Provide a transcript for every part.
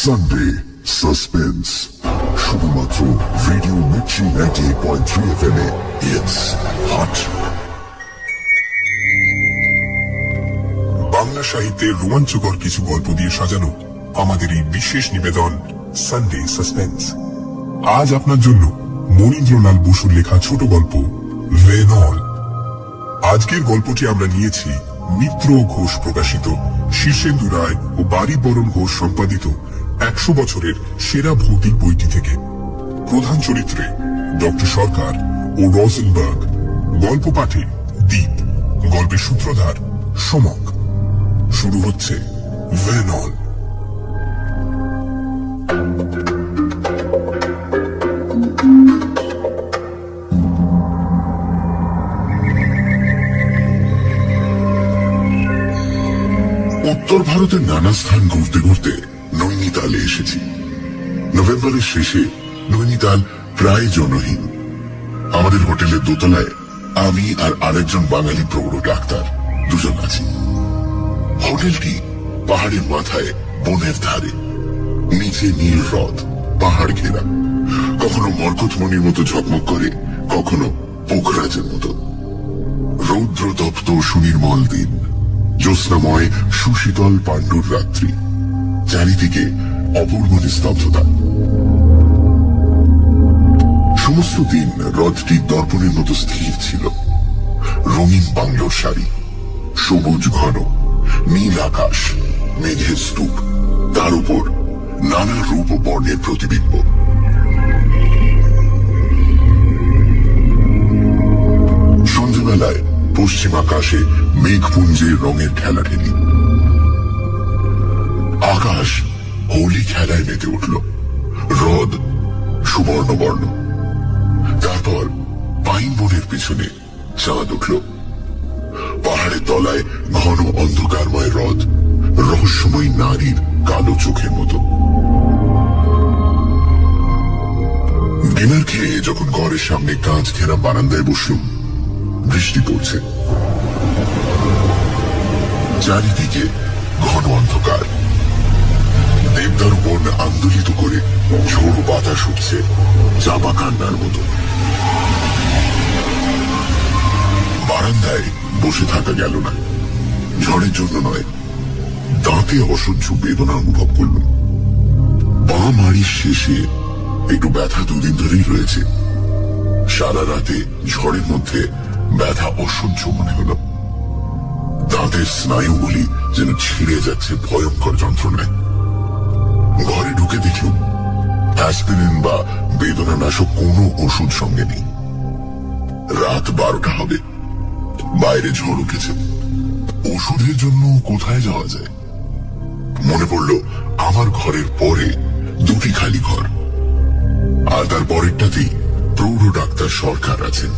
Sunday suspense শুধুমাত্র radio Mirchi 98.3 FM A it's hot. Bangla সাহিত্যের রোমাঞ্চকর কিছু গল্প দিয়ে সাজানো আমাদের এই বিশেষ নিবেদন সানডে সাসপেন্স। আজ আপনার জন্য মনীন্দ্রলাল বসুর লেখা ছোট গল্প ভেনল। আজকের গল্পটি আমরা নিয়েছি মিত্র ঘোষ প্রকাশিত, শীর্ষেন্দু রায় ও বাড়িবরণ ঘোষ সম্পাদিত 100 বছরের সেরা ভৌতিক বইটি থেকে। প্রধান চরিত্রে ডক্টর সরকার ও রোজেনবার্গ, গল্প পাঠে দীপ, গল্পের সূত্রধার সমক। শুরু হচ্ছে ভেনল। উত্তর ভারতের নানা স্থান ঘুরতে ঘুরতে নৈনিতালে এসেছি। নভেম্বরের শেষে নৈনিতাল প্রায় জনহীন। আমাদের হোটেলের দোতলায় আমি আর আরেকজন বাঙালি প্রৌঢ় ডাক্তার দুজন আছি। হোটেলটি পাহাড়ের মাথায় বনের ধারে, নিচে নীল হ্রদ, পাহাড় ঘেরা, কখনো মরকতমণির মতো ঝকমক করে, কখনো পোখরাজের মতো। রৌদ্র তপ্ত সুনির্মল দিন, জ্যোৎস্নাময় সুশীতল পাণ্ডুর রাত্রি, চারিদিকে অপূর্ব নিস্তব্ধতা। সমস্ত দিন হ্রদটি দর্পণের মতো স্থির ছিল। রঙিন বাংলোর সারি, সবুজ ঘন, নীল আকাশ, মেঘের স্তূপ, তার উপর নানা রূপ ও বর্ণের প্রতিবিম্ব। সন্ধ্যাবেলায় পশ্চিম আকাশে মেঘপুঞ্জের রঙের ঠেলাঠেলি। আকাশ হোলি খেলায় মেতে উঠল, হ্রদ সুবর্ণবর্ণ। তারপর পাইন বনের পিছনে চাঁদ উঠল। পাহাড়ের তলায় ঘন অন্ধকারময় হ্রদ, রহস্যময় নারীর কালো চোখের মতো। ডিনার খেয়ে যখন ঘরের সামনে কাঁচ ঘেরা বারান্দায় বসলুম, বৃষ্টি পড়ছে। চারিদিকে ঘন অন্ধকার। দেবদারু বন আন্দোলিত করে ঝোড়ো বাতাস উঠছে চাপা কান্নার মতো। বারান্দায় বসে থাকা গেল না। ঝড়ের জন্য নয়, দাঁতে অসহ্য বেদনা অনুভব করলাম। বাঁ মাড়ির শেষে একটু ব্যথা দুদিন ধরেই রয়েছে। সারা রাতে ঝড়ের মধ্যে ব্যথা অসহ্য মনে হলো। দাঁতের স্নায়ুগুলি যেন ছিঁড়ে যাচ্ছে ভয়ঙ্কর যন্ত্রণায়। ঘরে ঢুকে দেখলুম অ্যাসপিরিন বা বেদনানাশক কোনো ওষুধ সঙ্গে নেই। রাত 12টা হবে, বাইরে ঝড় উঠেছে। ওষুধের জন্য কোথায় যাওয়া যায়? মনে পড়ল আমার ঘরের পরে দুটি খালি ঘর, আর তার পরেরটাতেই প্রৌঢ় ডাক্তার সরকার আছেন।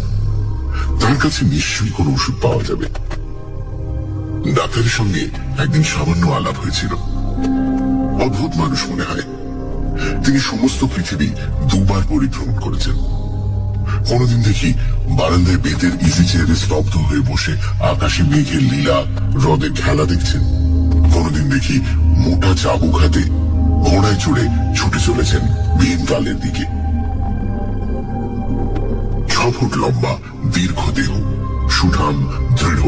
তার কাছে নিশ্চয়ই কোনো ওষুধ পাওয়া যাবে। ডাক্তারের সঙ্গে একদিন সামান্য আলাপ হয়েছিল। অদ্ভুত মানুষ মনে হয়। তিনি সমস্ত পৃথিবী 2 বার পরিভ্রমণ করেছেন। কোনদিন দেখি বারান্দায় বেতের ইজি চেয়ারে স্তব্ধ হয়ে বসে আকাশে মেঘের লীলা, হ্রদের খেলা দেখছেন। কোনদিন দেখি মোটা চাবুক হাতে ঘোড়ায় চড়ে ছুটে চলেছেন ভীমতালের দিকে। 6 ফুট লম্বা, দীর্ঘ দেহ, সুঠাম, দৃঢ়,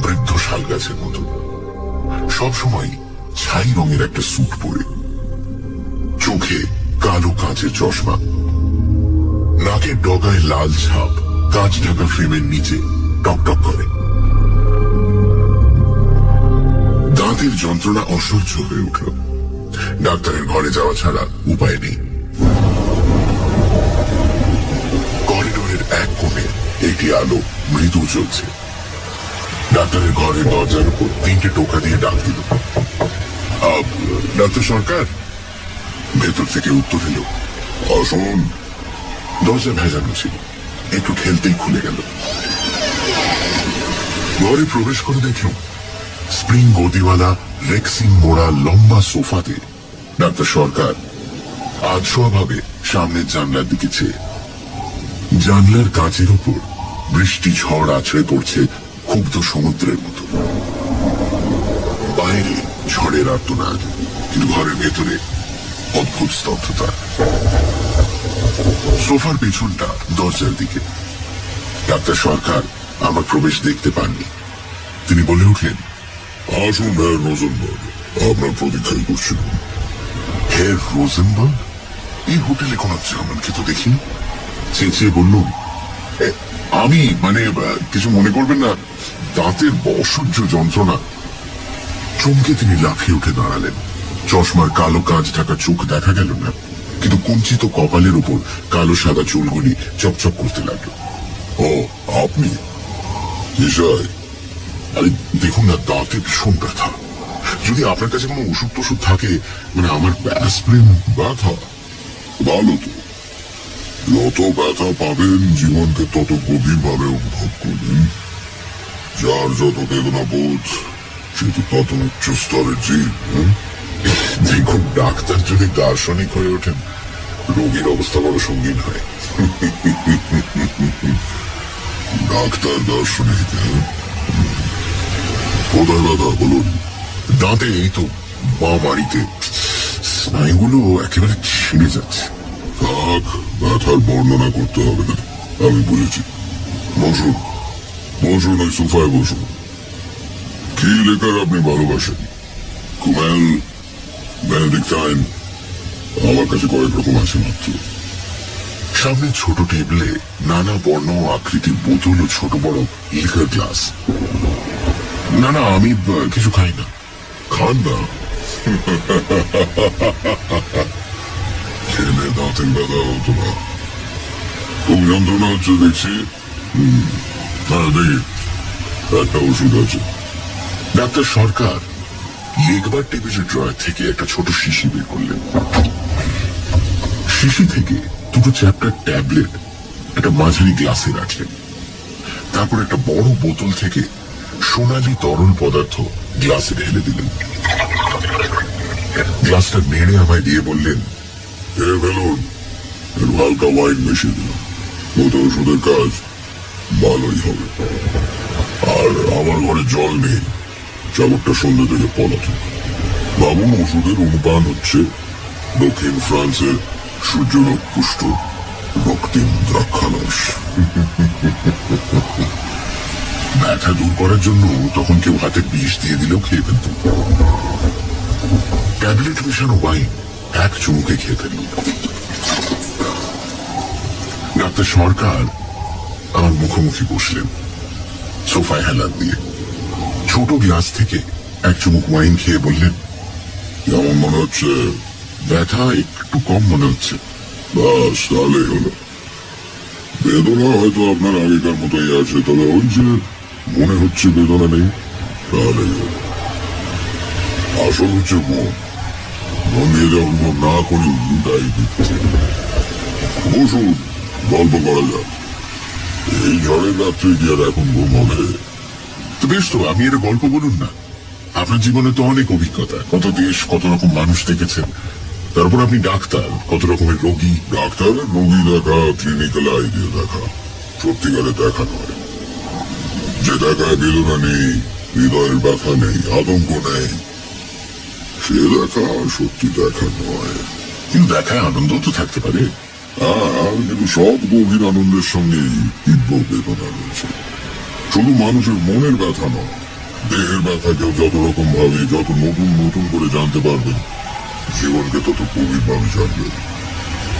বৃদ্ধ শাল গাছের মতো। সবসময় ছাই রঙের একটা স্যুট পরে, চোখে কালো কাঁচের চশমা, নাকের ডগায় লাল ছাপ কাঁচ ঢাকা ফ্রেমের নিচে টকটক করে। দাঁতের যন্ত্রণা অসহ্য হয়ে উঠল। ডাক্তারের ঘরে যাওয়া ছাড়া উপায় নেই। করিডোরের এক কোণে একটি আলো মৃদু জ্বলছে। ডাক্তারের ঘরের দরজার উপর 3টে টোকা দিয়ে ডাক দিল, ডাক্তার সরকার। ভেতর থেকে উত্তর এলো, আসুন। দরজা ভেজানো ছিল, একটু ঠেলতেই খুলে গেল। ঘরে প্রবেশ করে দেখল স্প্রিং গদিওয়ালা রেক্সিন মোড়া লম্বা সোফাতে ডাক্তার সরকার আধশোয়াভাবে সামনের জানলার দিকে চেয়ে। জানলার কাঁচের উপর বৃষ্টি ঝড় আছড়ে পড়ছে ক্ষুব্ধ সমুদ্রের মতো। বাইরে ঝড়ের আর্তনাদ, কিন্তু ঘরের ভেতরে অদ্ভুত স্তব্ধতা। সোফার পেছনটা দরজার দিকে। ডাক্তার সরকার আমার প্রবেশ দেখতে পাননি। তিনি বলে উঠলেন, আসুন হ্যার রোজেনবার্গ, আপনার প্রতীক্ষাই করছিলাম। হ্যার রোজেনবার্গ? এই হোটেলে কোনো জার্মানকে তো দেখিনি। চেঁচিয়ে বললুম, আমি মানে কিছু মনে করবেন না, দাঁতের অসহ্য যন্ত্রণা। চমকে তিনি লাফিয়ে উঠে দাঁড়ালেন। চশমার কালো কাঁচ ঢাকা চোখ দেখা গেল না, কিন্তু কুঞ্চিত কপালের উপর কালো সাদা চুলগুলি চকচক করতে লাগলো। ও আপনি? আরে দেখুন না, দাঁতে ভীষণ ব্যথা। যদি আপনার কাছে কোনো ওষুধ টষুধ থাকে, মানে আমার অ্যাসপিরিন। ব্যথা? ভালো তো। যত ব্যথা পাবেন জীবনকে তত গভীর ভাবে অনুভব করবেন। যার যত বেদনা বোধ সে তো তত উচ্চ স্তরের জীব। দেখুন, ডাক্তার যদি দার্শনিক হয়ে ওঠেন, রোগীর অবস্থা বড় সঙ্গীন হয়। ডাক্তার দার্শনিক? কোথায় ব্যথা বলুন? দাঁতে, এই তো বাঁ মাড়িতে। স্নায়ুগুলো একেবারে ছিঁড়ে যাচ্ছে। থাক, ব্যথার বর্ণনা করতে হবে না, আমি বুঝেছি। বসুন বসুন, ওই সোফায় বসুন। কি লেখার আপনি ভালোবাসেন? কুমেল, বেনেডিক্টাইন? আমার কাছে কয়েক রকম আছে মাত্র। সামনে ছোট টেবিলে নানা বর্ণ ও আকৃতির বোতল ও ছোট বড় লিকার গ্লাস। না না, আমি কিছু খাই না। খান না? খেলে দাঁতের ব্যথা হতো না? খুব যন্ত্রণা হচ্ছে দেখছি। হ্যাঁ, দেখি একটা ওষুধ আছে। ডাক্তার সরকার লেখবার টেবিলের ড্রয়ার থেকে একটা ছোট শিশি বের করলেন। শিশি থেকে দুটো চ্যাপ্টার ট্যাবলেট একটা মাঝারি গ্লাসে রাখলেন। তারপর একটা বড় বোতল থেকে সোনালী তরল পদার্থ গ্লাসে ঢেলে দিলেন। গ্লাসটা নেড়ে আমায় দিয়ে বললেন, ফেলুন, একটু হালকা ওয়াইন মিশিয়ে দিলাম। ওতে ওষুধের কাজ ভালোই হবে। আর আমার ঘরে জল নেই, চাবুকটা সন্ধ্যে থেকে পলাতক। ভাবুন, ওষুধের অনুপান হচ্ছে দক্ষিণ ফ্রান্সের সূর্যলোক পুষ্ট রক্তিম দ্রাক্ষারস। ব্যথা দূর করার জন্য তখন কেউ হাতে বিষ দিয়ে দিলেও খেয়ে ফেলত। ট্যাবলেট মেশানো ওয়াইন এক চুমুকে খেয়ে ফেলল। ডাক্তার সরকার আমার মুখোমুখি বসলেন, সোফায় হেলান দিয়ে। ছোট গ্লাস থেকে এক চুমুক ওয়াইন খেয়ে বললেন, কেমন মনে হচ্ছে? ব্যথা একটু কম মনে হচ্ছে। বাস, তাহলেই হলো। বেদনা হয়তো আপনার আগেকার মতোই আছে, তবে ওই যে মনে হচ্ছে বেদনা নেই, তাহলেই হলো। আসল হচ্ছে মন দিয়ে যা অনুভব না করি তাই দিচ্ছে। বসুন, গল্প করা যাক। এই ঝড়ের রাত্রে কি আর এখন ঘুম হবে? তো বেশ, তো আপনি এটা গল্প বলুন না। আপনার জীবনে তো অনেক অভিজ্ঞতা, কত দেশ, কত রকম মানুষ দেখেছেন। তারপর আপনি ডাক্তার, কত রকমের রোগী। ডাক্তারের রোগী দেখা ক্লিনিক্যাল আই দিয়ে দেখা, সত্যিকারে দেখা নয়। যে দেখায় বেদনা নেই, হৃদয়ের ব্যথা নেই, আতঙ্ক নেই, সে দেখা সত্যি দেখা নয়। কিন্তু দেখায় আনন্দ তো থাকতে পারে। কিন্তু সব গভীর আনন্দের সঙ্গে তীব্র বেদনা রয়েছে। শুধু মানুষের মনের ব্যথা নয়, দেহের ব্যথা কেউ যত রকম ভাবে, যত নতুন নতুন করে জানতে পারবেন, জীবনকে তত গভীর ভাবে জানবেন,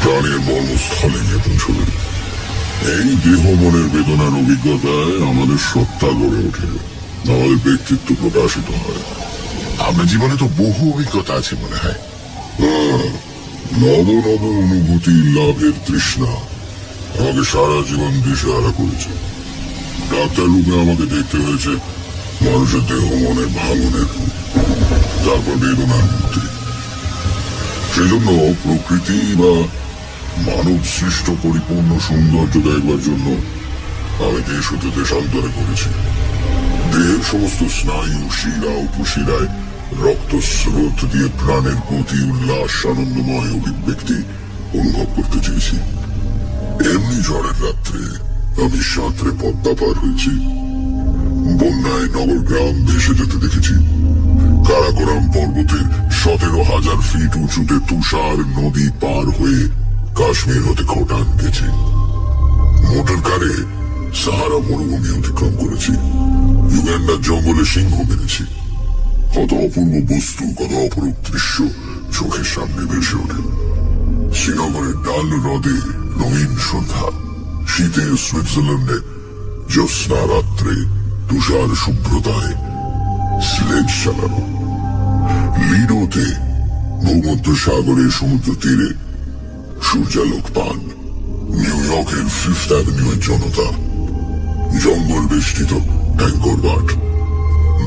প্রাণের মর্মস্থলে গিয়ে পৌঁছবেন। এই দেহ মনের বেদনার অভিজ্ঞতায় আমাদের সত্তা গড়ে ওঠে, আমাদের ব্যক্তিত্ব প্রকাশিত হয়। আপনার জীবনে তো বহু অভিজ্ঞতা আছে মনে হয়। নব নব অনুভূতি লাভের তৃষ্ণা আমাকে সারা জীবন দিশেহারা করেছে। ডাক্তার রূপে আমাকে দেখতে হয়েছে মানুষের দেহ মনের ভাঙনের রূপ, তারপর বেদনার মূর্তি। সেজন্য প্রকৃতি বা মানব সৃষ্ট পরিপূর্ণ সৌন্দর্য দেখবার জন্য আমি দেশ হতে দেশান্তরে করেছি। দেহের সমস্ত স্নায়ু, শিরা, উপশিরায় রক্ত স্রোত দিয়ে প্রাণের গতি, উল্লাস, আনন্দময় অভিব্যক্তি অনুভব করতে চেয়েছি। এমনি ঝড়ের রাত্রে আমি সাঁতরে পদ্মা পার হয়েছি, বন্যায় নগর গ্রাম ভেসে যেতে দেখেছি, কারাকোরাম পর্বতের 17,000 ফিট উঁচুতে তুষার নদী পার হয়ে কাশ্মীর হতে খোটান গেছে। মোটর কারে সাহারা মরুভূমি অতিক্রম করেছি। ইউগান্ডার জঙ্গলে সিংহ মেরেছি। কত অপূর্ব বস্তু, কত অপরূপ দৃশ্য চোখের সামনে ভেসে ওঠে। শ্রীনগরের ডাল হ্রদে রঙিন সন্ধ্যা, শীতে সুইজারল্যান্ডে জ্যোৎস্না রাত্রে তুষার শুভ্রতায় স্লেজ চালানো, লিডোতে ভূমধ্য সাগরের সমুদ্র তীরে সূর্যালোক পান, নিউ ইয়র্কের 5th অ্যাভিনিউয়ের জনতা, জঙ্গল বেষ্টিত অ্যাঙ্করবাট,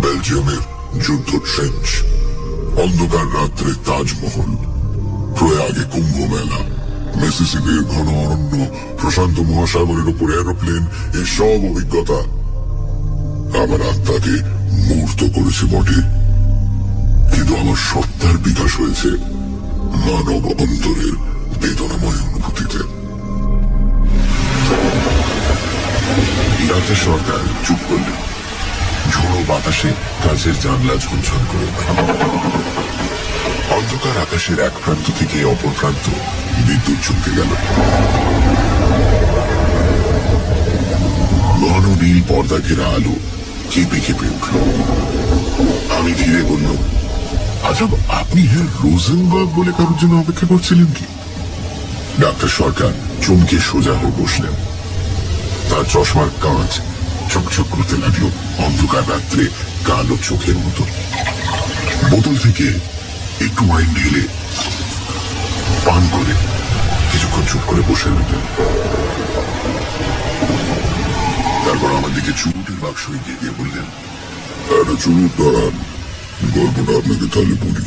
বেলজিয়ামের যুদ্ধ ট্রেঞ্চ, অন্ধকার রাত্রে তাজমহল, প্রয়াগে কুম্ভ মেলা, মিসিসিপির ঘন অরণ্য, প্রশান্ত মহাসাগরের উপর এরোপ্লেন, এসব অভিজ্ঞতা আমার আত্মাকে মূর্ত করেছে বটে, কিন্তু আমার সত্তার বিকাশ হয়েছে মানব অন্তরের বেদনাময় অনুভূতিতে। ডাক্তার সরকার চুপ করলেন। ঝোড়ো বাতাসে কাঁচের জানলা ঝনঝন করে উঠল। অন্ধকার আকাশের এক প্রান্ত থেকে অপর প্রান্ত বিদ্যুৎ চমকে গেল। ঘন নীল পর্দা ঘেরা আলো কেঁপে কেঁপে উঠল। আমি ধীরে বললাম, আচ্ছা, আপনি হের রোজেনবার্গ বলে কারোর জন্য অপেক্ষা করছিলেন কি? ডাক্তার সরকার চমকে সোজা হয়ে বসলেন। তার চশমার কাঁচ চকচক করতে লাগলো অন্ধকার রাত্রে কালো চোখের মতো। বোতল থেকে একটু ওয়াইন ঢেলে পান করে কিছুক্ষণ চুপ করে বসে রইলেন। তারপর আমার দিকে চুরুটের বাক্স এগিয়ে দিয়ে বললেন, একটা চুরুট দাঁড়ান, গল্পটা আপনাকে তাহলে বলি।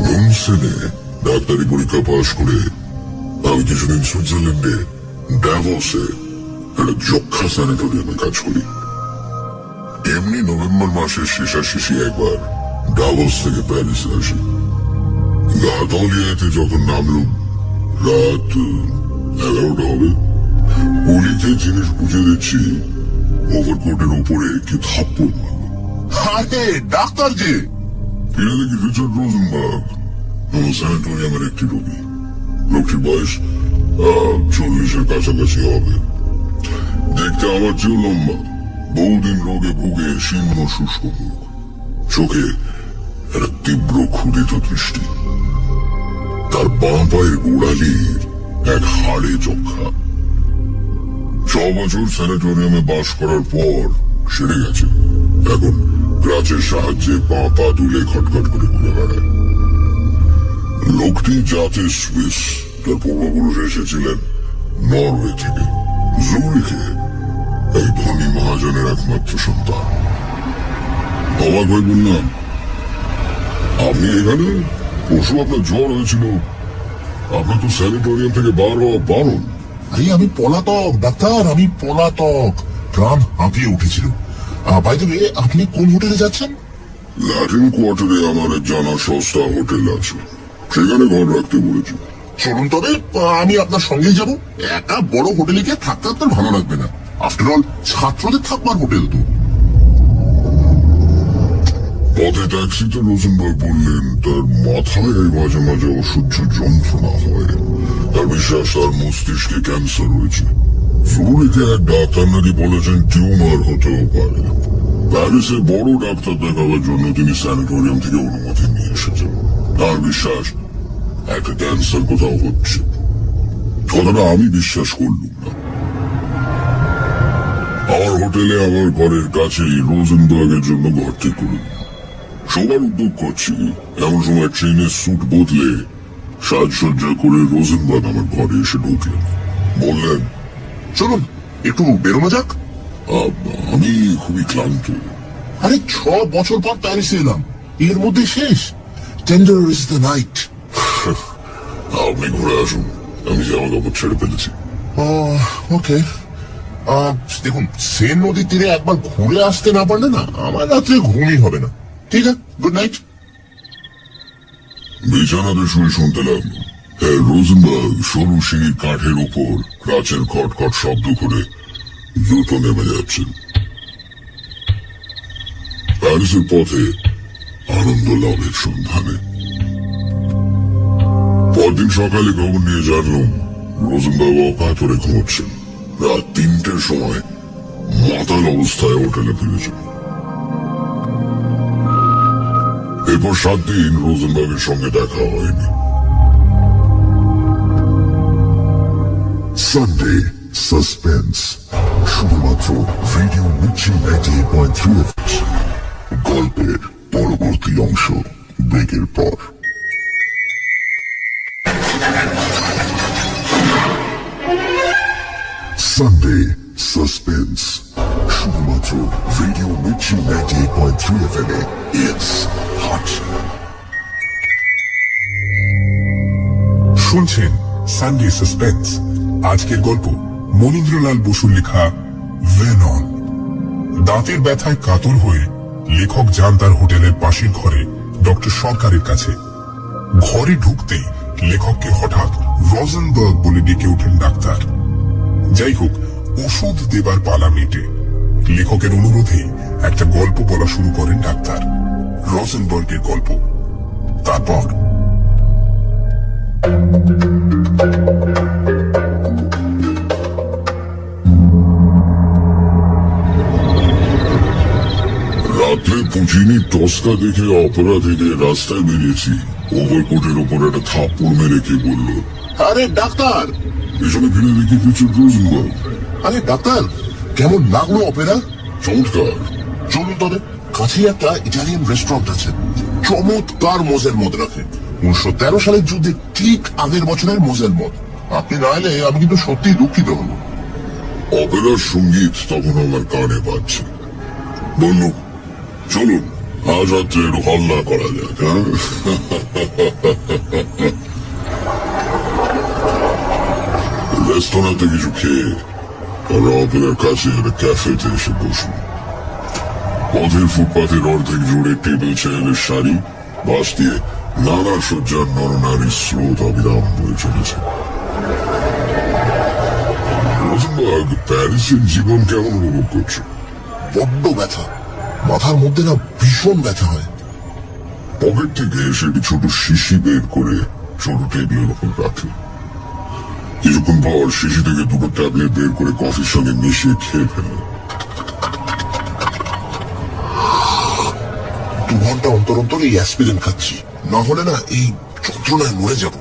মুনসেনে ডাক্তারি পরীক্ষা পাশ করে আমি কিছুদিন সুইজারল্যান্ডে ড্যাভোসে একটা যক্ষা স্যানিটোরিয়ামে কাজ করি। এমনি নভেম্বর মাসের শেষাশেষি একবার ডাভোস থেকে প্যারিসে আসি। গাতলিয়াতে যখন নামলুম রাত 11টা হবে। গলিতে জিনিস বুঝে দিচ্ছি, ওভারকোটের উপরে কি থাপ্পড় মারল। আরে ডাক্তার যে! ফিরে দেখি রিচার্ড রোজেনবার্গ, আমার স্যানিটোরিয়ামের একটি রোগী। লোকটির বয়স 40-এর কাছাকাছি হবে। দেখতে আমার চেয়েও লম্বা, বহুদিন রোগে ভুগে শীর্ণ শুষ্ক মুখ, চোখে একটা তীব্র ক্ষুধিত দৃষ্টি। তার বাঁ পায়ের গোড়ালির এক হাড়ে যক্ষা। 6 বছর স্যানিটোরিয়ামে বাস করার পর সেরে গেছে। এখন ক্রাচের সাহায্যে পা তুলে খটখট করে ঘুরে বেড়ায়। লোকটি জাতে সুইস, তার পূর্বপুরুষ এসেছিলেন নরওয়ে থেকে। জুরিখে এক ধনী মহাজনের একমাত্র সন্তান। অবাক হয়ে বললাম, আপনি এখানে? পরশু আপনার জ্বর হয়েছিল, আপনার তো স্যানিটোরিয়াম থেকে বার হওয়া বারণ। আরে আমি পলাতক ডাক্তার, আমি পলাতক। প্রাণ হাঁপিয়ে উঠেছিল। বাই দ্য ওয়ে, আপনি কোন হোটেলে যাচ্ছেন? ল্যাটিন কোয়ার্টারে আমার এক জানা সস্তা হোটেল আছে, সেখানে ঘর রাখতে বলেছি। চলুন তবে, আমি আপনার সঙ্গেই যাব। একা বড় হোটেলে গিয়ে থাকতে আপনার ভালো লাগবে না। আফটার অল, ছাত্রদের থাকবার হোটেল তো। পথে ট্যাক্সিতে রোজেনবার্গ বললেন তার মাথায় মাঝে মাঝে অসহ্য যন্ত্রণা হয়। তার বিশ্বাস তার মস্তিষ্কে ক্যান্সার হয়েছে। জুরিখে এক ডাক্তার নাকি বলেছেন টিউমার হতেও পারে। প্যারিসে বড় ডাক্তার দেখাবার জন্য তিনি স্যানিটোরিয়াম থেকে অনুমতি নিয়ে এসেছেন। তার বিশ্বাস একটা ক্যান্সার কোথাও হচ্ছে। কথাটা আমি বিশ্বাস করলুম না। আমার হোটেলে আমার ঘরের কাছেই রোজেনবার্গের জন্য ঘর ঠিক করুন। সবার উদ্যোগ করছি, এমন সময় ট্রেনের স্যুট বদলে সাজসজ্জা করে রোজেনবার্গ আমার ঘরে এসে ঢুকলেন। বললেন, চলুন একটু বেরোনো যাক। আমি খুবই ক্লান্ত। আরে 6 বছর পর প্যারিসে এলাম, এর মধ্যে শেষ। Tender is the night. আপনি ঘুরে আসুন, আমি জামা কাপড় ছেড়ে ফেলেছি। ওকে। দেখুন, সেন নদীর তীরে একবার ঘুরে আসতে না পারলে না আমার রাত্রে ঘুমই হবে না। ঠিক আছে, গুড নাইট। বিছানাতে শুয়ে শুনতে লাগলো রোজেনবার্গ সরু সিঁড়ির কাঠের উপর কাঁচের খটখট শব্দ করে জুতো নেমে যাচ্ছেন। তার বিশ্বাস একটা ক্যান্সার হয়েছে। জুরিখে এক ডাক্তার দেখাবার জন্য তিনি স্যানিটোরিয়াম থেকে অনুমতি নিয়ে এসেছেন। তার বিশ্বাস একটা ক্যান্সার কোথাও হচ্ছে। কথাটা আমি বিশ্বাস করলুম না। প্যারিসের পথে আনন্দ লাভের সন্ধানে। পরদিন সকালে খবর নিয়ে জানলাম রোজেনবার্গ অকাতরে ঘুমোচ্ছেন। রাত 3টের সময় মাতাল অবস্থায় হোটেলে ফিরেছেন। এরপর 7 দিন রোজেনবার্গের সঙ্গে দেখা হয়নি। সানডে সাসপেন্স, শুধুমাত্র ভিডিও মির্চি 98.3 গল্পের পরবর্তী অংশ ব্রেকের পর। সানডে সাসপেন্স, শুধুমাত্র ভিডিও মির্চি 98.3 FM-এ। It's hot. শুনছেন সানডে সাসপেন্স। আজকের গল্প মনীন্দ্রলাল বসুর লেখা ভেনন। দাঁতের ব্যথায় কাতর হয়ে লেখক যান তার হোটেলের পাশের ঘরে ডক্টর সরকারের কাছে। ঘরে ঢুকতেই লেখককে হঠাৎ রোজেনবার্গ বলে ডেকে ওঠেন ডাক্তার। যাই হোক, ওষুধ দেবার পালা মেটে লেখকের অনুরোধে একটা গল্প বলা শুরু করেন ডাক্তার, রোজেনবার্গের গল্প। তারপর রাত্রে পুচিনি টস্কা দেখে অপেরা থেকে রাস্তায় বেরিয়েছি। ওভারকোটের ওপর একটা থাপ্পড় মেরে কে বলল, আরে ডাক্তার! পেছনে ফিরে দেখি কিছু রোজেনবার্গ। আরে ডাক্তার, কেমন লাগলো অপেরা? চমৎকার। চলুন তবে, কাছেই একটা ইটালিয়ান রেস্টুরেন্ট আছে, চমৎকার মোজের মদ রাখে। 1913 সালের যুদ্ধে ঠিক আগের বছরের মোজের মদ। আপনি না এলে আমি কিন্তু সত্যি দুঃখিত হব। অপেরার সঙ্গীত তখন আমার কানে বাজছে। বলল, চলুন আজ রাত্রে একটু হল্লা করা যাক। হ্যাঁ, রেস্তোরাঁতে কিছু খেয়ে আমরা অপেরার কাছে একটা ক্যাফেতে এসে বসলাম। পথের ফুটপাথের অর্ধেক জুড়ে টেবিল চেয়ারের সারি, বাস দিয়ে নানা সজ্জার নরনারীর স্রোত অবিরাম বয়ে চলেছে। রোজেনবার্গ, প্যারিসের জীবন কেমন উপভোগ করছে? বড্ড ব্যথা, মাথার মধ্যে না ভীষণ ব্যথা হয়। পকেট থেকে সেটি ছোট শিশি বের করে ছোট টেবিলের উপর রাখে। কিছুক্ষণ পর শিশি থেকে 2টো ট্যাবলেট বের করে কফির সঙ্গে মিশিয়ে খেয়ে ফেলে। 2 ঘন্টা অন্তর অন্তর এই অ্যাসপিরিন খাচ্ছি, না হলে না এই যন্ত্রণায় মরে যাব।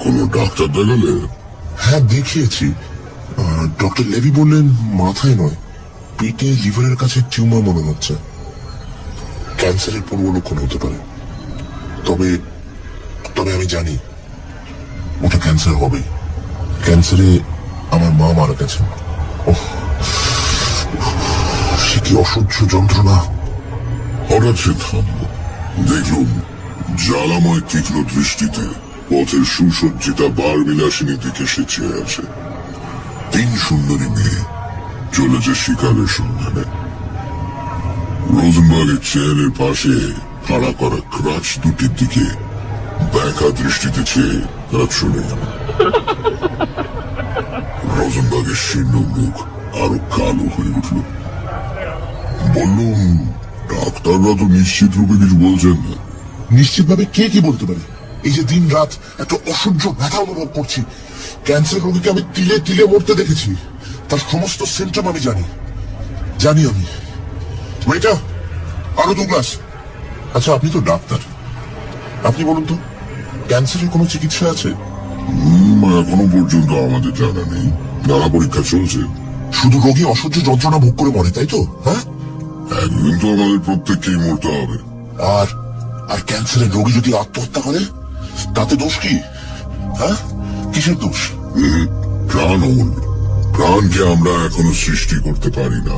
কোনো ডাক্তার দেখালে? হ্যাঁ, দেখিয়েছি। ডক্টর লেভি বললেন মাথায় নয়, পেটে লিভারের কাছে টিউমার মনে হচ্ছে। ক্যান্সারের পূর্ব লক্ষণ হতে পারে। তবে তবে আমি জানি ওটা ক্যান্সার হবে। ক্যান্সারে আমার মা মারা গেছেন। ওহ, সে কি অসহ্য যন্ত্রণা। হঠাৎ সে থামল। দেখলুম জ্বালাময় তীক্ষ্ণ দৃষ্টিতে পথের সুসজ্জিতা বার বিলাসিনীর দিকে সে চেয়ে আছে। 3 সুন্দরী মেয়ে চলেছে শিকারের সন্ধানে। রোজেনবার্গের চেয়ারের পাশে খাড়া করা ক্রাচ দুটির দিকে দেখা দৃষ্টিতে চেয়ে তারা চলে গেল। রোজেনবার্গের শীর্ণ মুখ আরো কালো হয়ে উঠল। বললুম, ডাক্তাররা তো নিশ্চিত রূপে কিছু বলছেন না। নিশ্চিতভাবে কে কি বলতে পারে? এই যে দিন রাত একটা অসহ্য ব্যথা অনুভব করছি। ক্যান্সার রোগীকে আমি তিলে তিলে মরতে দেখেছি, তার সমস্ত সিমটম আমি জানি। আমি ওয়েটার, আরো 2 গ্লাস। আচ্ছা, আপনি তো ডাক্তার, আপনি বলুন তো, ক্যান্সারের কোনো চিকিৎসা আছে? এখনো পর্যন্ত আমাদের জানা নেই। নানা পরীক্ষা চলছে। শুধু রোগী অসহ্য যন্ত্রণা ভোগ করে মরে, তাই তো? হ্যাঁ, একদিন তো আমাদের প্রত্যেককেই মরতে হবে। আর আর ক্যান্সারের রোগী যদি আত্মহত্যা করে, তাতে দোষ কি? হ্যাঁ, কিসের দোষ? প্রাণ অমূল্য। প্রাণকে আমরা এখনো সৃষ্টি করতে পারি না।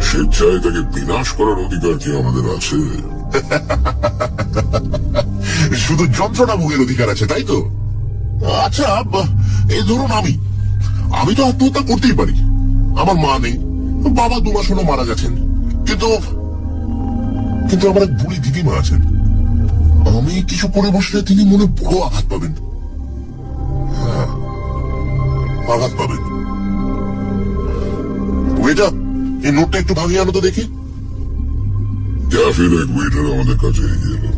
স্বেচ্ছায় তাকে বিনাশ করার অধিকার কি আমাদের আছে? শুধু যন্ত্রণা ভোগের অধিকার আছে, তাই তো? আচ্ছা, এই ধরুন আমি তো আত্মহত্যা করতেই পারি। আমার মা নেই, বাবা 2 মাস হলো মারা গেছেন, কিন্তু কিন্তু আমার এক বুড়ি দিদিমা আছেন। আমি কিছু করে বসলে তিনি মনে বড় আঘাত পাবেন। হ্যাঁ, আঘাত পাবেন। ওয়েটার, এই নোটটা একটু ভাঙিয়ে আনো তো দেখি। ক্যাফের এক ওয়েটার আমাদের কাছে এগিয়ে এলো।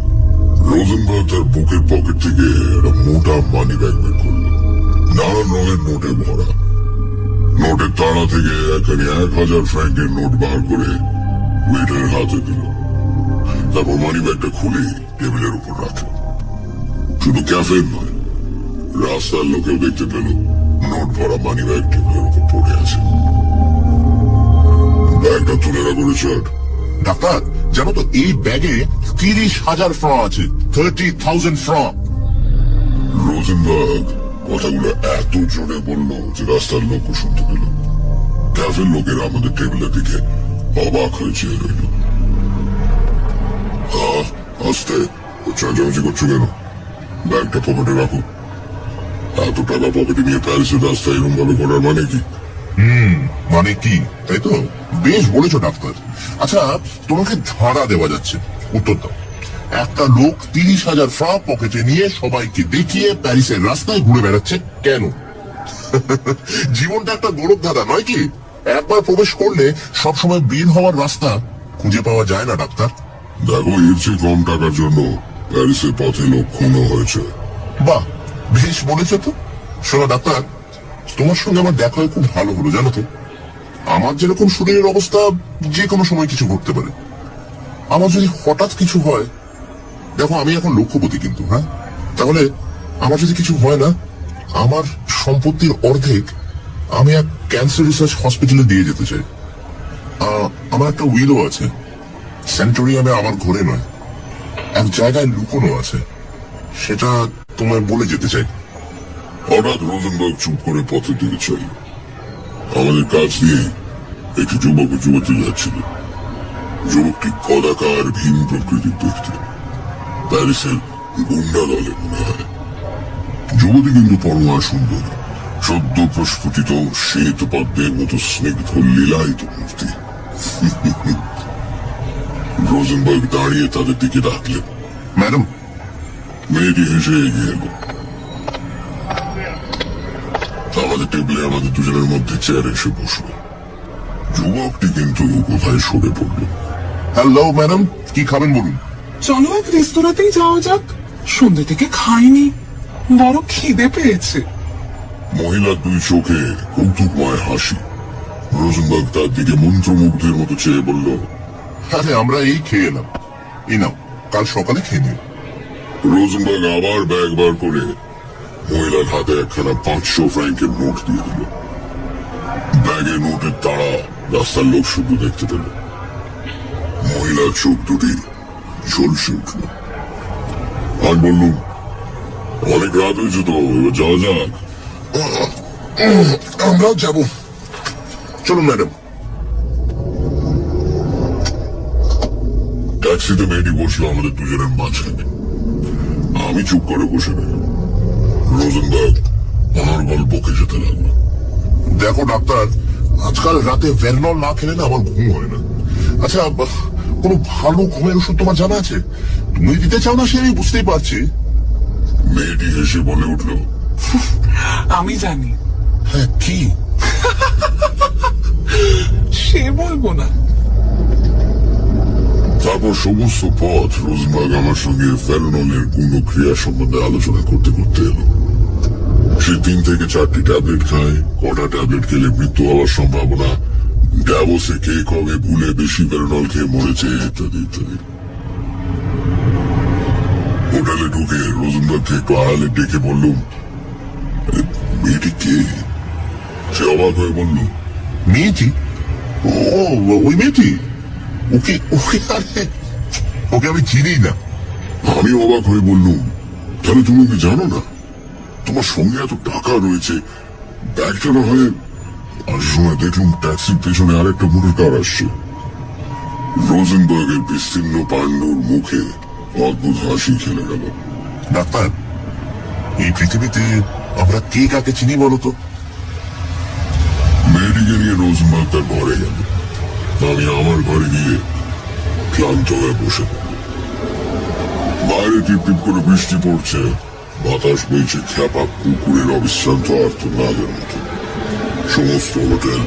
রোজেনবার্গ তার বুকের পকেট থেকে একটা মোটা মানি ব্যাগ বের করলো, নানান রঙের নোটে ভরা। নোটের তাড়া থেকে একখানি 1000 ফ্র্যাঙ্কের নোট বার করে ওয়েটারের হাতে দিল। তারপর মানি ব্যাগটা খুলে টেবিলের উপর রাখলো। শুধু ক্যাফের নয়, রাস্তার লোকেও দেখতে পেল নোট ভরা মানি ব্যাগ টেবিলের উপর পড়ে আছে। ব্যাগটা তুলে রাখো রিচার্ড। ডাক্তার, জানো তো এই ব্যাগে 30,000 ফ্রাঁ আছে। 30,000 ফ্রাঁ। রোজেনবার্গ কথাগুলো এত জোরে বলল যে রাস্তার লোকও শুনতে পেল। ক্যাফের লোকেরা আমাদের টেবিলের দিকে অবাক হয়ে চেয়ে রইল। আস্তে, ও চাঁচামেচি করছো কেন? ব্যাগটা পকেটে রাখো। এত টাকা পকেটে নিয়ে প্যারিসের রাস্তায় এরকম ভাবে করার মানে কি? মানে কি, তাই তো? বেশ বলেছো ডাক্তার। আচ্ছা, তোমাকে ধাঁধা দেওয়া যাচ্ছে, উত্তর দাও। একটা লোক 30,000 ফ্রাঁ পকেটে নিয়ে সবাইকে দেখিয়ে প্যারিসের রাস্তায় ঘুরে বেড়াচ্ছে কেন? জীবনটা একটা গোলক ধাঁধা নয় কি? একবার প্রবেশ করলে সবসময় বের হওয়ার রাস্তা খুঁজে পাওয়া যায় না ডাক্তার। দেখো, এর চেয়ে কম টাকার জন্য প্যারিসের পথে লোক খুনও হয়েছে। বাহ, বেশ বলেছো তো। শোনো ডাক্তার, তোমার সঙ্গে আমার দেখা হয়ে খুব ভালো হলো, জানো তো। আমার যেরকম শরীরের অবস্থা, যে কোনো সময় কিছু ঘটতে পারে। আমার যদি হঠাৎ কিছু হয়, দেখো আমি এখন লক্ষ্যপতি কিন্তু, হ্যাঁ, তাহলে আমার যদি কিছু হয় না, আমার সম্পত্তির অর্ধেক আমি এক ক্যান্সার রিসার্চ হসপিটালে দিয়ে যেতে চাই। আমার একটা উইলও আছে, সেন্টোরিয়ামে আমার ঘরে নয়, এক জায়গায় লুকোনো আছে, সেটা তোমায় বলে যেতে চাই। হঠাৎ রোজেনবার্গ চুপ করে পথের দিকে চাইল। আমাদের কাছ দিয়ে একটি যুবক ও যুবতী যাচ্ছিল। যুবকটি কদাকার ভীম প্রকৃতির দেখতে, প্যারিসের গুন্ডা দলে মনে হয়। যুবতী কিন্তু পরমা সুন্দর, সদ্য প্রস্ফুটিত শ্বেত পদ্মের মতো স্নিগ্ধ লীলায়িত মূর্তি। রোজেনবার্গ দাঁড়িয়ে তাদের দিকে ডাকলেন, ম্যাডাম। মেয়েটি হেসে এগিয়ে এলো। আমাদের টেবিলে আমাদের দুজনের মধ্যে চেয়ারে এসে বসলো। যুবকটি কিন্তু কোথায় সরে পড়ল। হ্যালো ম্যাডাম, কি খাবেন বলুন? চলো এক রেস্তোরাঁতেই যাওয়া যাক, সন্ধ্যে থেকে খাইনি, বড় খিদে পেয়েছে। মহিলার দুই চোখে কৌতুকময় হাসি। রোজেনবার্গ তার দিকে মন্ত্রমুগ্ধের মতো চেয়ে বলল, আরে আমরা এই খেয়ে এলাম, এই নাও, কাল সকালে খেয়ে নিও। রোজেনবার্গ আবার ব্যাগ বার করে মহিলার হাতে একখানা 500 ফ্র্যাঙ্কের নোট দিয়ে দিল। ব্যাগের নোটের তাড়া রাস্তার লোক শুধু দেখতে পেল। মহিলার চোখ দুটি ঝলসে উঠল। আর বললুম, অনেক রাত হয়েছে তো, এবার যাওয়া যাক। আমরাও যাবো, চলুন ম্যাডাম। ট্যাক্সিতে মেয়েটি বসলো আমাদের দুজনের মাঝখানে। আমি চুপ করে বসে রইলাম। রোজেনবার্গ অনর্গল বকে যেতে লাগলো। দেখো ডাক্তার, আজকাল রাতে ভেরনল না খেলে না আমার ঘুম হয় না। আচ্ছা, কোনো ভালো ঘুমের ওষুধ তোমার জানা আছে? তুমি দিতে চাও না সে আমি বুঝতেই পারছি। মেয়েটি হেসে বলে উঠল, আমি জানি। হ্যাঁ, কি? সে বলবো না। তারপর সমস্ত পথ রোজেনবার্গ আমার সঙ্গে ফেরোনলের গুণ ও ক্রিয়া সম্বন্ধে আলোচনা করতে করতে এলো। সে 3 থেকে 4টি ট্যাবলেট খায়, কটা ট্যাবলেট খেলে মৃত্যু হওয়ার সম্ভাবনা, ড্যাভোসে কে কবে ভুলে বেশি ফেরোনল খেয়ে মরেছে, ইত্যাদি ইত্যাদি। হোটেলে ঢুকে রোজেনবার্গকে একটু আড়ালে ডেকে বললুম, মেয়েটি কে? সে অবাক হয়ে বলল, মেয়েটি? ও, ওই মেয়েটি? ওকে ওকে আরে, ওকে আমি চিনি না। আমি অবাক হয়ে বললুম, তাহলে তুমি কি জানো না? তোমার সঙ্গে এত টাকা রয়েছে, ব্যাগটা না হয়। আর সময় দেখলুম ট্যাক্সির পেছনে আরেকটা মোটর কার আসছে। রোজেনবার্গের বিস্তীর্ণ পাণ্ডুর মুখে অদ্ভুত হাসি খেলে গেল। ডাক্তার, এই পৃথিবীতে আমরা কে কাকে চিনি বলতো? মেয়েটিকে নিয়ে রোজেনবার্গ তার ঘরে গেল। আমি আমার ঘরে গিয়ে ক্লান্ত হয়ে বসে পড়ল। বাইরে টিপ টিপ করে বৃষ্টি পড়ছে, বাতাস বইছে খ্যাপা কুকুরের অবিশ্রান্ত আর্তনাদের মতো। সমস্ত হোটেল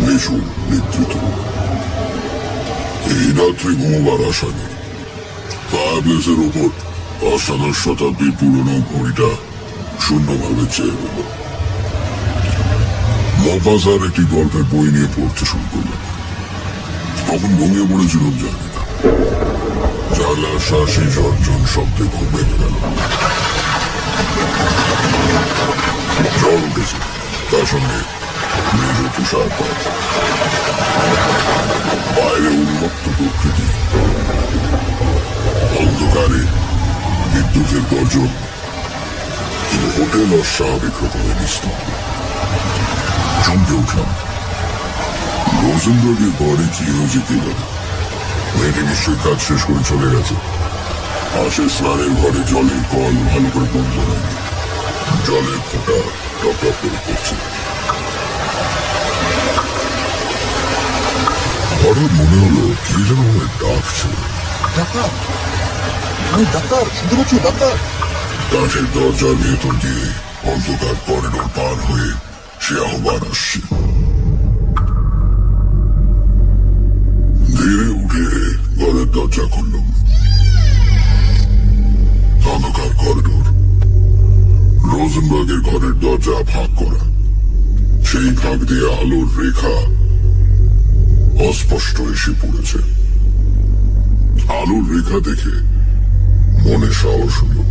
নিঝুম নিদ্রিত। এই রাত্রে ঘুমোবার আশা নেই। ফায়ারপ্লেসের উপর অষ্টাদশ শতাব্দীর পুরনো ঘড়িটা শূন্যভাবে চেয়ে রইল। মফাসার একটি গল্পের বই নিয়ে পড়তে শুরু করলাম। তখন ঘুমিয়ে পড়েছিলাম জানি না। জানলার শ্বাসে ঝরঝর শব্দে ঘুম ভেঙে গেল। ঝড় উঠেছে, তার সঙ্গে মেঘ তুষারপাত। বাইরে উন্মত্ত প্রকৃতি, অন্ধকারে বিদ্যুতের গর্জন, কিন্তু হোটেল অস্বাভাবিক রকমের নিস্তব্ধ। চমকে উঠলাম। রোজেনবার্গের ঘরে কি হয়েছে কে জানে। মেয়েটি নিশ্চয়ই কাজ শেষ করে চলে গেছে। পাশে স্নানের ঘরে জলের কল ভালো করে বন্ধ হয়নি। জলের ফোঁটা টপ টপ করে পড়ছে। হঠাৎ মনে হলো কে যেন আমায় ডাকছে। ডাক্তার, আমি ডাক্তার, শুনতে পাচ্ছ ডাক্তার? কাঠের দরজার ভেতর দিয়ে অন্ধকার করিডোর পার হয়ে সে আহ্বান আসছে। ধীরে উঠে ঘরের দরজা খুললাম। অন্ধকার করিডোর, রোজেনবার্গের ঘরের দরজা ফাঁক করা। সেই ফাঁক দিয়ে আলোর রেখা অস্পষ্ট এসে পড়েছে। আলোর রেখা দেখে মনে সাহস হলো।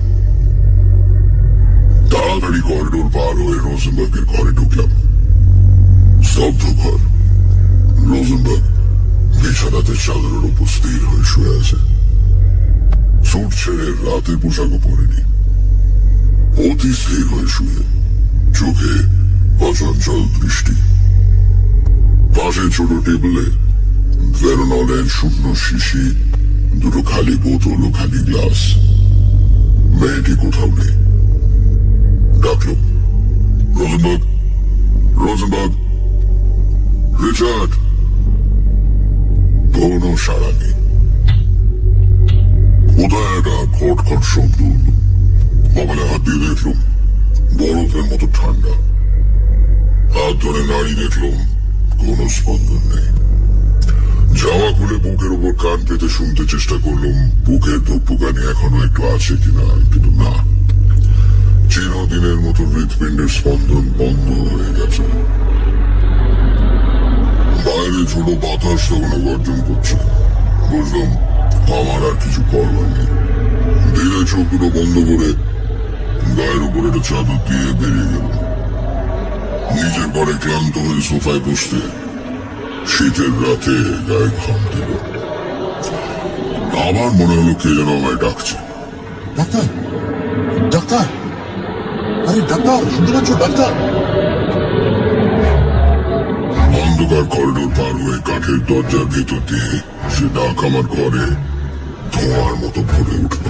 তাড়াতাড়ি করিডোর পার হয়ে রোজেনবার্গের ঘরে ঢুকলাম। স্তব্ধ ঘর। রোজেনবার্গ বিছানাতে চাদরের উপর স্থির হয়ে শুয়ে আছে। স্যুট ছেড়ে রাতে পোশাকও পরেনি। অতি স্থির হয়ে শুয়ে, চোখে অচঞ্চল দৃষ্টি। পাশে ছোট টেবিলে ভেরোনলের শূন্য শিশি, দুটো খালি বোতল ও খালি গ্লাস। মেয়েটি কোথাও নেই। ডাকলো, রোজেনবার্গ, রোজেনবার্গ, রিচার্ড। কোনো সাড়া নেই। কোথায় একটা খটখট শব্দ হলো। মোবাইলে হাত দিয়ে দেখলাম বরফের মতো ঠান্ডা। হাত ধরে নাড়ি দেখলাম কোনো স্পন্দন নেই। জামা খুলে বুকের উপর কান পেতে শুনতে চেষ্টা করলাম বুকের ধুকপুকানি এখনো একটু আছে কিনা, কিন্তু না। চিরদিনের মতো হৃৎপিণ্ডের স্পন্দন বন্ধ হয়ে গেছে। বাইরে ছোট বাতাস তখন গর্জন করছে। বুঝলাম আমার আর কিছু করবার নেই। ধীরে চোখ দুটো বন্ধ করে গায়ের উপর একটা চাদর দিয়ে বেরিয়ে গেল। নিজের ঘরে ক্লান্ত হয়ে সোফায় বসতে শীতের রাতে গায়ে ঘাম দিল। আবার মনে হলো কে যেন আমায় ডাকছে। ডাক্তার, ডাক্তার, আরে ডাক্তার, শুনতে পাচ্ছ ডাক্তার? অন্ধকার করিডোর পার হয়ে কাঠের দরজার ভেতর দিয়ে সে ডাক আমার ঘরে ধোঁয়ার মতো ভরে উঠল।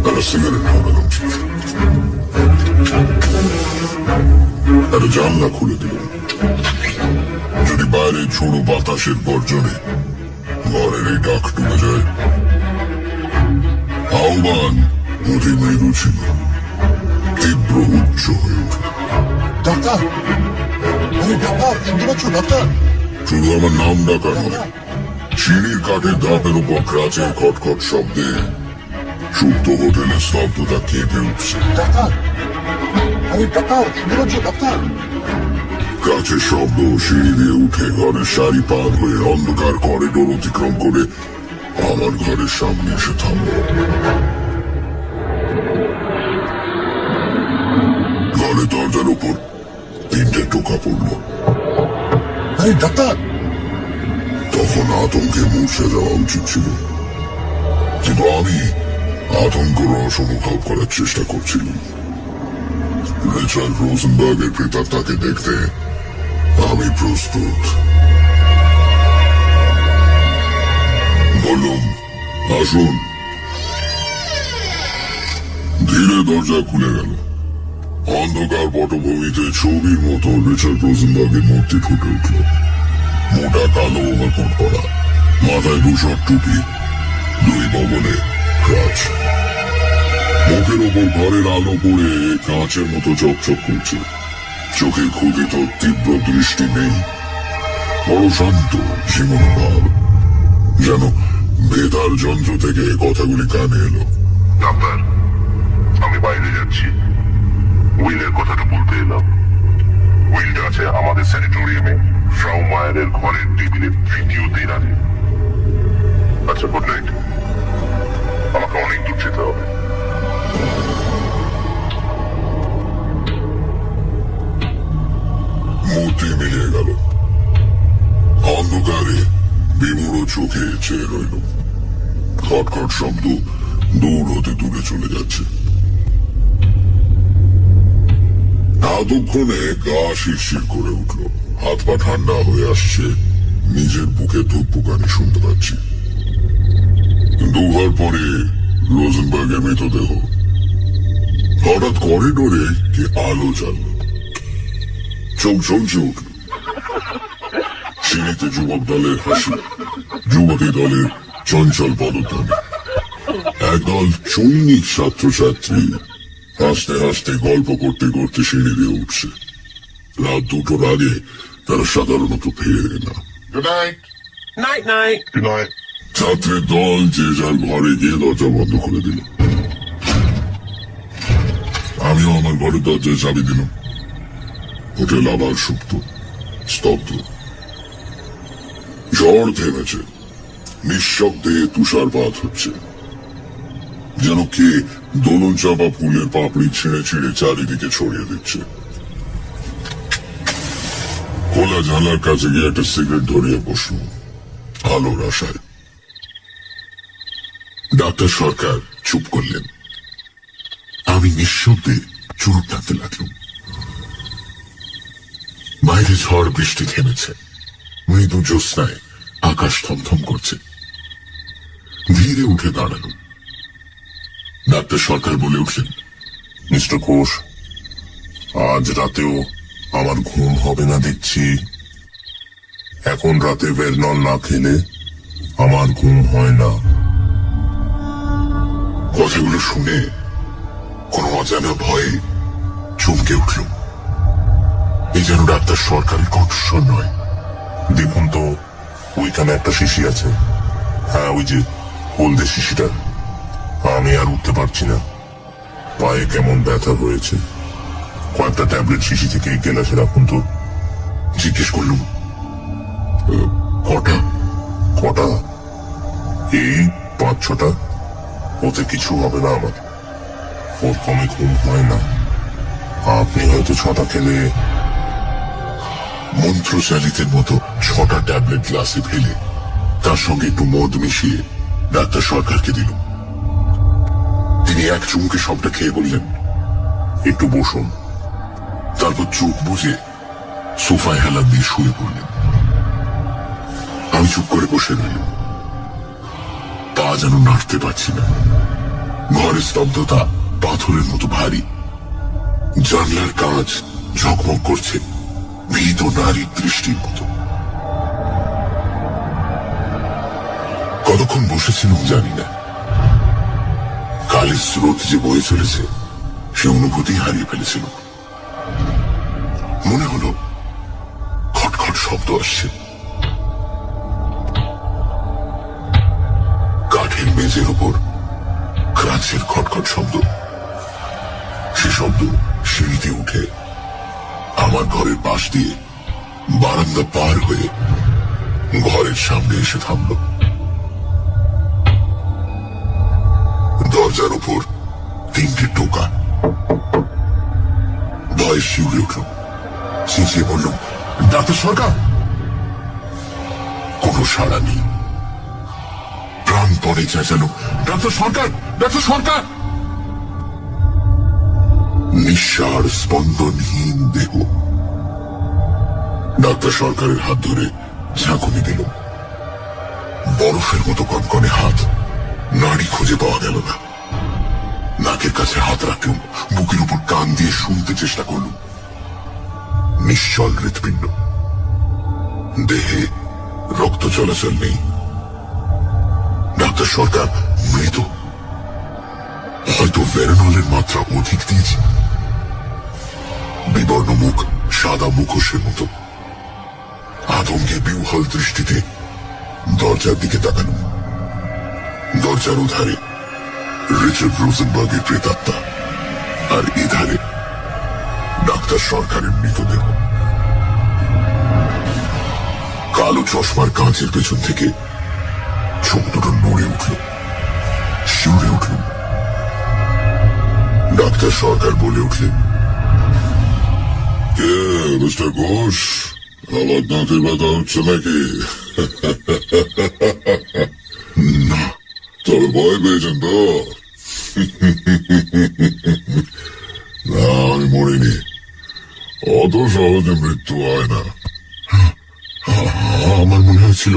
একটা সিগারেট ধরালাম, একটা জানলা খুলে দিলাম। যদি বাইরে ঝোড়ো বাতাসের গর্জনে ঘরের এই ডাক ডুবে যায়। আহ্বান অতি মৃদু ছিল, তীব্র উচ্চ হয়ে উঠল। ডাক্তার, আরে ডাক্তার, শুনতে পাচ্ছ ডাক্তার? শুধু আমার নাম ডাকা নয়, সিঁড়ির কাঠের ধাপের উপর ক্রাচের খটখট শব্দে সুপ্ত হোটেলের স্তব্ধতা কেঁপে উঠছে। ডাক্তার, আরে ডাক্তার, শুনতে পাচ্ছ ডাক্তার? কাছের শব্দ সিঁড়ি দিয়ে উঠে ঘরের সারি পার হয়ে অন্ধকার করিডোর অতিক্রম করে আমার ঘরের সামনে এসে থামল। ঘরের দরজার উপর তিনটে টোকা পড়ল। আরে ডাক্তার! তখন আতঙ্কে মূর্ছা যাওয়া উচিত ছিল, কিন্তু আমি আতঙ্ক রস অনুভব করার চেষ্টা করছিলাম। রিচার্ড রোজেনবার্গের প্রেতাত্মাকে দেখতে আমি প্রস্তুত। বললাম, আসুন। ধীরে দরজা খুলে গেল। অন্ধকার পটভূমিতে ছবির মতো রিচার্ড রোজেনবার্গের মূর্তি ফুটে উঠল। মোটা কালো ওভারকোট পরা, মাথায় ধূসর টুপি, দুই ভবনে ক্রাচ। মুখের ওপর ঘরের আলো পড়ে কাঁচের মতো চকচক করছে। চোখে ক্ষুদিত তীব্র দৃষ্টি নেই, বড় শান্ত ঝিমনো ভাব। যেন বেতার যন্ত্র থেকে কথাগুলি কানে এলো। ডাক্তার, আমি বাইরে যাচ্ছি। উইলের কথাটা বলতে এলাম। উইলটা আছে আমাদের স্যানিটোরিয়ামে ফ্রাউ মায়ারের ঘরের টেবিলের তৃতীয় দেরাজে। আচ্ছা, গুড নাইট। আমাকে অনেক দূর যেতে হবে। মূর্তি মিলিয়ে গেল। অন্ধকারে বিমূঢ় চোখে চেয়ে রইল। খটখট শব্দ দূর হতে দূরে চলে যাচ্ছে। এতক্ষণে গা শিরশির করে উঠল, হাত পা ঠান্ডা হয়ে আসছে। নিজের বুকে ধুকপুকানি শুনতে পাচ্ছি। দুবার পরে রোজেনবার্গের মৃতদেহ। হঠাৎ করিডোরে কি আলো জ্বালল, চোখ ঝলসে উঠল। সিঁড়িতে যুবক দলের হাসি, যুবতী দলের চঞ্চল পদধ্বনি। একদল সৈনিক ছাত্রছাত্রী হাসতে হাসতে গল্প করতে করতে সিঁড়ি দিয়ে উঠছে। রাত 2টোর আগে তারা সাধারণত ফেরে না। Good night. Night, night. Good night. ছাত্রের দল যে যার ঘরে গিয়ে দরজা বন্ধ করে দিল। আমিও আমার ঘরের দরজায় চাবি দিলাম। হোটেল আবার সুপ্ত, স্তব্ধ। ঝড় থেমেছে, নিঃশব্দে তুষারপাত হচ্ছে। যেন কে দোলন চাপা ফুলের পাপড়ি ছিঁড়ে ছিঁড়ে চারিদিকে ছড়িয়ে দিচ্ছে। খোলা জানলার কাছে গিয়ে একটা সিগারেট ধরিয়ে বসল আলোর আশায়। ডাক্তার সরকার চুপ করলেন। আমি নিঃশব্দে চুরুট টানতে লাগলাম। বাইরে ঝড় বৃষ্টি থেমেছে। মৃদু জ্যোৎস্নায় আকাশ থমথম করছে। ধীরে উঠে দাঁড়ানো। ডাক্তার সরকার বলে উঠলেন, মিস্টার ঘোষ, আজ রাতেও আমার ঘুম হবে না দেখছি। এখন রাতে ভেরনল না খেলে আমার ঘুম হয় না। কথাগুলো শুনে কোনো অজানা ভয়ে চমকে উঠল। এই যেন ডাক্তার সরকারের কণ্ঠস্বর নয়। দেখুন তো, ওইখানে একটা শিশি আছে। হ্যাঁ, ওই যে হলদে শিশিটা। আমি আর উঠতে পারছি না। পায়ে কেমন ব্যথা হয়েছে। কয়েকটা ট্যাবলেট শিশি থেকে এই গেলাসে রাখুন তো। জিজ্ঞেস করলুম, কটা? কটা? এই 5-6টা। ওতে কিছু হবে না আমার। ওর কমে ঘুম হয় না। আপনি হয়তো 6টা খেলে। মন্ত্রচালিতের মতো 6টা ট্যাবলেট গ্লাসে ফেলে তার সঙ্গে একটু মদ মিশিয়ে ডাক্তার সরকারকে দিল। তিনি এক চুমুকে সবটা খেয়ে বললেন, একটু বসুন। তারপর চোখ বুজে সোফায় হেলা দিয়ে শুয়ে পড়লেন। আমি চুপ করে বসে রইলাম। পা যেন নাড়তে পারছি না। ঘরের স্তব্ধতা পাথরের মতো ভারী। জানলার কাঁচ ঝকমক করছে ভীত নারীর দৃষ্টির মতো। কতক্ষণ বসেছিলাম জানি না। কালের স্রোত যে বয়ে চলেছে সে অনুভূতি হারিয়ে ফেলেছিল। মনে হলো খটখট শব্দ আসছে। কাঠের মেঝের উপর ক্রাচের খটখট শব্দ। সে শব্দ সিঁড়িতে উঠে আমার ঘরের পাশ দিয়ে বারান্দা পার হয়ে ঘরের সামনে এসে থামল। দরজার উপর 3টে টোকা। ভয়ে শিউরে উঠল। চেঁচিয়ে বলল, ডাক্তার সরকার। কোনো সাড়া নেই। প্রাণপণে চেঁচালো, ডাক্তার সরকার, ডাক্তার সরকার। নিঃসার স্পন্দনহীন দেহ। ডাক্তার সরকারের হাত ধরে ঝাঁকুনি দিল। বরফের মতো কনকনে হাত। নাড়ি খুঁজে পাওয়া গেল না। নাকের কাছে হাত রাখলুম, বুকের উপর কান দিয়ে শুনতে চেষ্টা করলুম। নিশ্চল হৃৎপিণ্ড। দেহে রক্ত চলাচল নেই। ডাক্তার সরকার মৃত। হয়তো ভেরনলের মাত্রা অধিক দিয়েছে। বিবর্ণ মুখ, সাদা মুখোশের মতো। আতঙ্কে বিহ্বল দৃষ্টিতে দরজার দিকে তাকানো। দরজার ওধারে রিচার্ড রোজেনবার্গের প্রেতাত্মা, আর এধারে ডাক্তার সরকারের মৃতদেহ। কালো চশমার কাঁচের পেছন থেকে চোখ দুটো নড়ে উঠল, শিউরে উঠল। ডাক্তার সরকার বলে উঠলেন, কে মিস্টার ঘোষ, আমার দাঁতের ব্যথা হচ্ছে নাকি? না। তবে ভয় পেয়েছেন তো? না, আমি মরিনি। অত সহজে মৃত্যু হয় না। আমার মনে হয়েছিল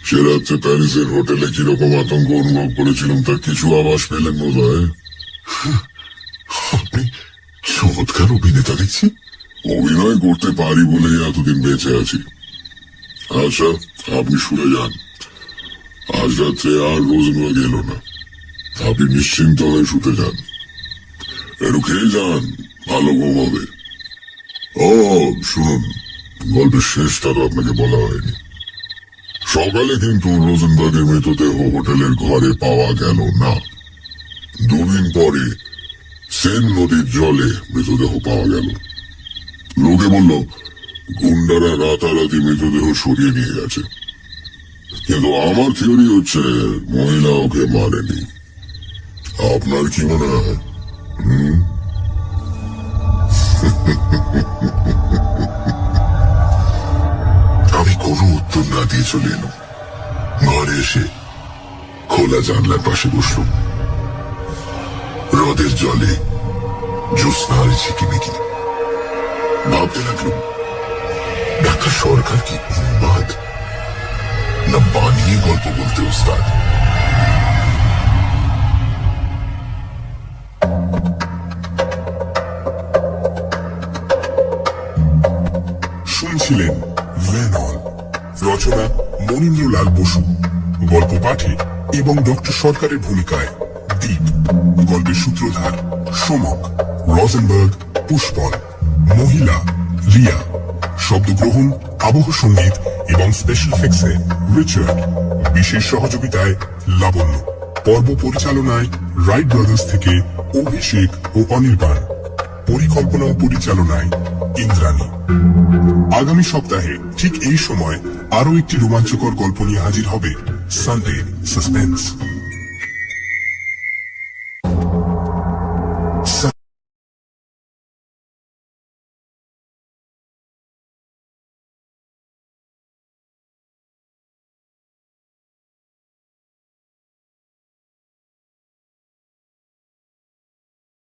সে রাত্রে প্যারিসের হোটেলে কিরকম আতঙ্ক অনুভব করেছিলাম তার কিছু আভাস পেলেন বোধ হয়। আপনি চমৎকার অভিনেতা দেখছি। অভিনয় করতে পারি বলেই এতদিন বেঁচে আছি। আচ্ছা, আপনি শুনে যান। আজ রাত্রে আর রোজেনবার্গ এলো না। আপনি নিশ্চিন্ত হয়ে শুতে যান। একটু খেয়ে যান, ভালো ঘুম হবে। ও শুনুন, গল্পের শেষটা তো আপনাকে বলা হয়নি। সকালে কিন্তু রোজেনবার্গের মৃতদেহ হোটেলের ঘরে পাওয়া গেল না। দুদিন পরে সেন নদীর জলে মৃতদেহ পাওয়া গেল। লোকে বলল গুন্ডারা রাতারাতি মৃতদেহ সরিয়ে নিয়ে গেছে, কিন্তু আমার থিওরি হচ্ছে মহিলা ওকে মারেনি। আপনার কি মনে হয়? আমি কোনো উত্তর না দিয়ে চলে এলাম। ঘরে এসে খোলা জানলার পাশে বসলুম। হ্রদের জলে জ্যোৎস্নার ঝিকিমিকি। ভাবতে লাগলুম, ডাক্তার সরকার কি উন্মাদ, না বানিয়ে গল্প বলতে ওস্তাদ? শুনছিলেন ভেনল, রচনা মনীন্দ্রলাল বসু, গল্প পাঠে এবং ডক্টর সরকারের ভূমিকায় দীপ, গল্পের সূত্রধার সোমক, রোজেনবার্গ পুষ্পল, মহিলা রিয়া, শব্দগ্রহণ, আবহ সঙ্গীত এবং স্পেশাল এফেক্টসে রিচার্ড, বিশেষ সহযোগিতায় লাবণ্য, পর্ব পরিচালনায় রাইট ব্রাদার্স থেকে অভিষেক ও অনির্বাণ, পরিকল্পনা ও পরিচালনায় ইন্দ্রাণী। আগামী সপ্তাহে ঠিক এই সময় আরো একটি রোমাঞ্চকর গল্প নিয়ে হাজির হবে সানডে সাসপেন্স।